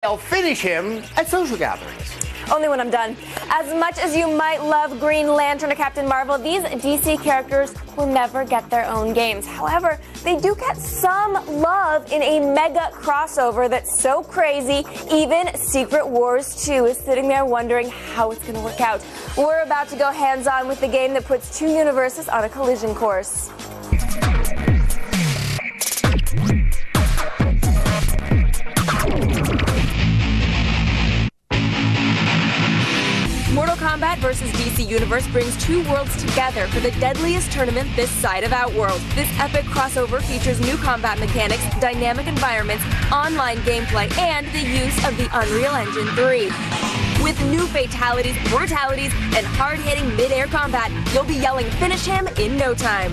I'll finish him at social gatherings. Only when I'm done. As much as you might love Green Lantern or Captain Marvel, these DC characters will never get their own games. However, they do get some love in a mega crossover that's so crazy, even Secret Wars 2 is sitting there wondering how it's going to work out. We're about to go hands-on with the game that puts two universes on a collision course. Mortal Kombat vs. DC Universe brings two worlds together for the deadliest tournament this side of Outworld. This epic crossover features new combat mechanics, dynamic environments, online gameplay, and the use of the Unreal Engine 3. With new fatalities, brutalities, and hard-hitting mid-air combat, you'll be yelling "Finish him" in no time.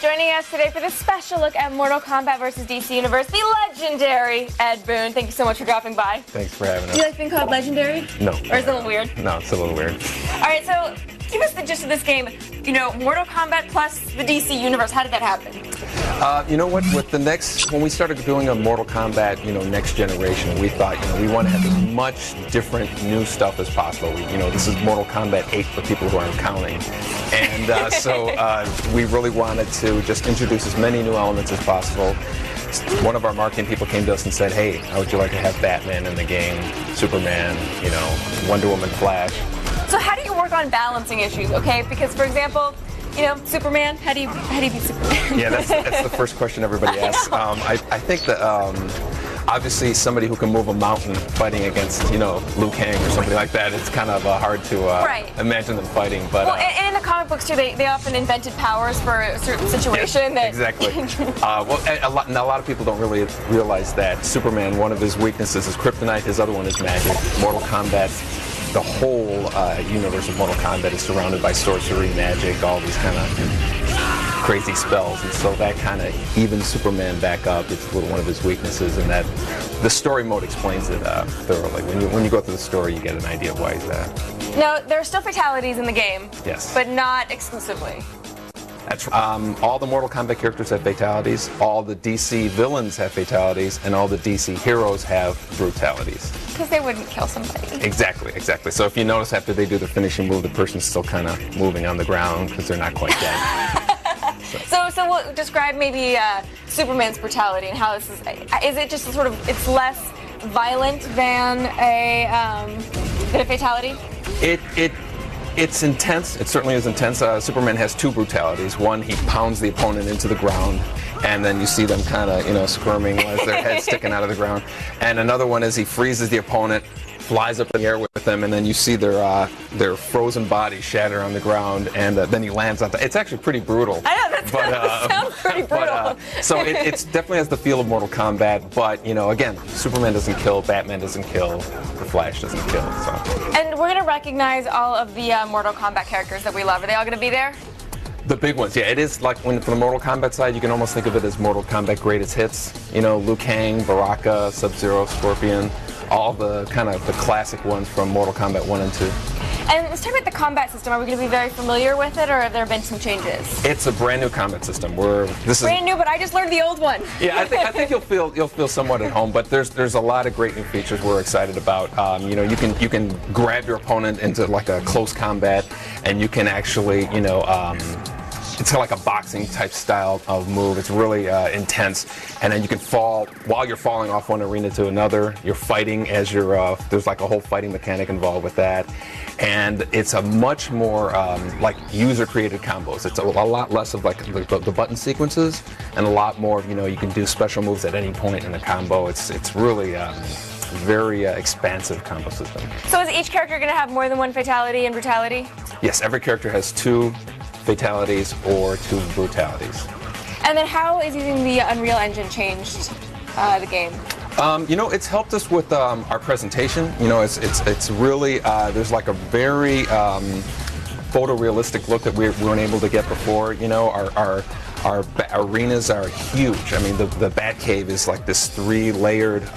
Joining us today for this special look at Mortal Kombat vs. DC Universe, the legendary Ed Boon. Thank you so much for dropping by. Thanks for having us. Do you like being called legendary? No. Or is it a little weird? No, it's a little weird. All right, so give us the gist of this game. You know, Mortal Kombat plus the DC Universe. How did that happen? You know what? When we started doing a Mortal Kombat, next generation, we thought, we want to have as much different new stuff as possible. This is Mortal Kombat 8 for people who aren't counting. And so we really wanted to just introduce as many new elements as possible. One of our marketing people came to us and said, hey, how would you like to have Batman in the game, Superman, Wonder Woman, Flash? So how do you work on balancing issues, okay? Because, for example, Superman, how do you beat Superman? Yeah, that's the first question everybody asks. I think that obviously somebody who can move a mountain fighting against, Liu Kang or something like that, it's kind of hard to imagine them fighting. But and in the comic books too, they often invented powers for a certain situation. Yes, exactly. A lot of people don't really realize that Superman, one of his weaknesses is kryptonite, his other one is magic. Mortal Kombat, the whole universe of Mortal Kombat is surrounded by sorcery, magic, all these kind of crazy spells, and so that kind of evens Superman back up. It's one of his weaknesses, and that the story mode explains it thoroughly. When you go through the story, you get an idea of why he's that. Now, there are still fatalities in the game. Yes. But not exclusively. That's all the Mortal Kombat characters have fatalities, all the DC villains have fatalities, and all the DC heroes have brutalities. Because they wouldn't kill somebody. Exactly. So if you notice after they do the finishing move, the person's still kind of moving on the ground because they're not quite dead. So we'll describe maybe Superman's brutality and how this is it just sort of, it's less violent than a fatality? It's intense. It certainly is intense. Superman has two brutalities. One, he pounds the opponent into the ground, and then you see them kind of, squirming as their head's sticking out of the ground. And another one is he freezes the opponent, flies up in the air with them, and then you see their frozen body shatter on the ground, and then he lands on top. It's actually pretty brutal. I know, that sounds pretty brutal. So it definitely has the feel of Mortal Kombat, but, again, Superman doesn't kill, Batman doesn't kill, the Flash doesn't kill. So. And we're going to recognize all of the Mortal Kombat characters that we love. Are they all going to be there? The big ones, yeah. It is like from the Mortal Kombat side, you can almost think of it as Mortal Kombat greatest hits. Liu Kang, Baraka, Sub-Zero, Scorpion, all the kind of the classic ones from Mortal Kombat 1 and 2. And let's talk about the combat system. Are we going to be very familiar with it, or have there been some changes? It's a brand new combat system. Brand new, but I just learned the old one. Yeah, I think you'll feel somewhat at home. But there's a lot of great new features we're excited about. You can grab your opponent into like a close combat, and you can actually it's kind of like a boxing type style of move. It's really intense, and then you can fall while you're falling off one arena to another. You're fighting as you're there's like a whole fighting mechanic involved with that, and it's a much more like user-created combos. It's a lot less of like the button sequences, and a lot more. You can do special moves at any point in the combo. It's really very expansive combo system. So is each character going to have more than one fatality and brutality? Yes, every character has two fatalities or two brutalities. And then how is using the Unreal Engine changed the game? It's helped us with our presentation. It's really there's like a very photorealistic look that we weren't able to get before. Our arenas are huge. I mean, the Batcave is like this 3-layered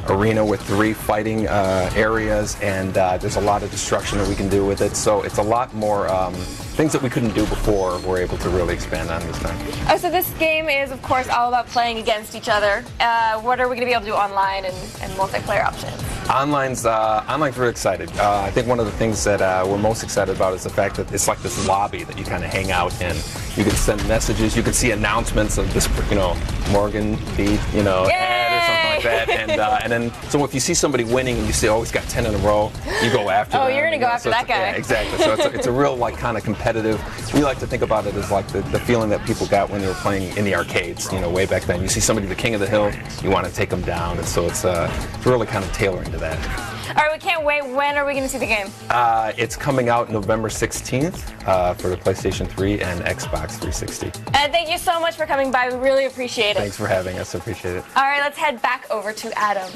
arena with 3 fighting areas, and there's a lot of destruction that we can do with it. So it's a lot more things that we couldn't do before. We're able to really expand on this time. Oh, so this game is, of course, all about playing against each other. What are we going to be able to do online and multiplayer options? Online's really excited. I think one of the things that we're most excited about is the fact that it's like this lobby that you kind of hang out in. You can send messages, you can see announcements of this, Morgan beat, ad or something like that. And then, so if you see somebody winning and you say, oh, he's got 10 in a row, you go after them. Oh, you're going to go after that guy. Yeah, exactly. So it's a real, like, kind of competitive. We like to think about it as like the feeling that people got when they were playing in the arcades, way back then. You see somebody the king of the hill, you want to take them down, and so it's really kind of tailoring to that. All right, we can't wait. When are we going to see the game? It's coming out November 16th for the PlayStation 3 and Xbox 360. And thank you so much for coming by. We really appreciate it. Thanks for having us. I appreciate it. All right, let's head back over to Adam.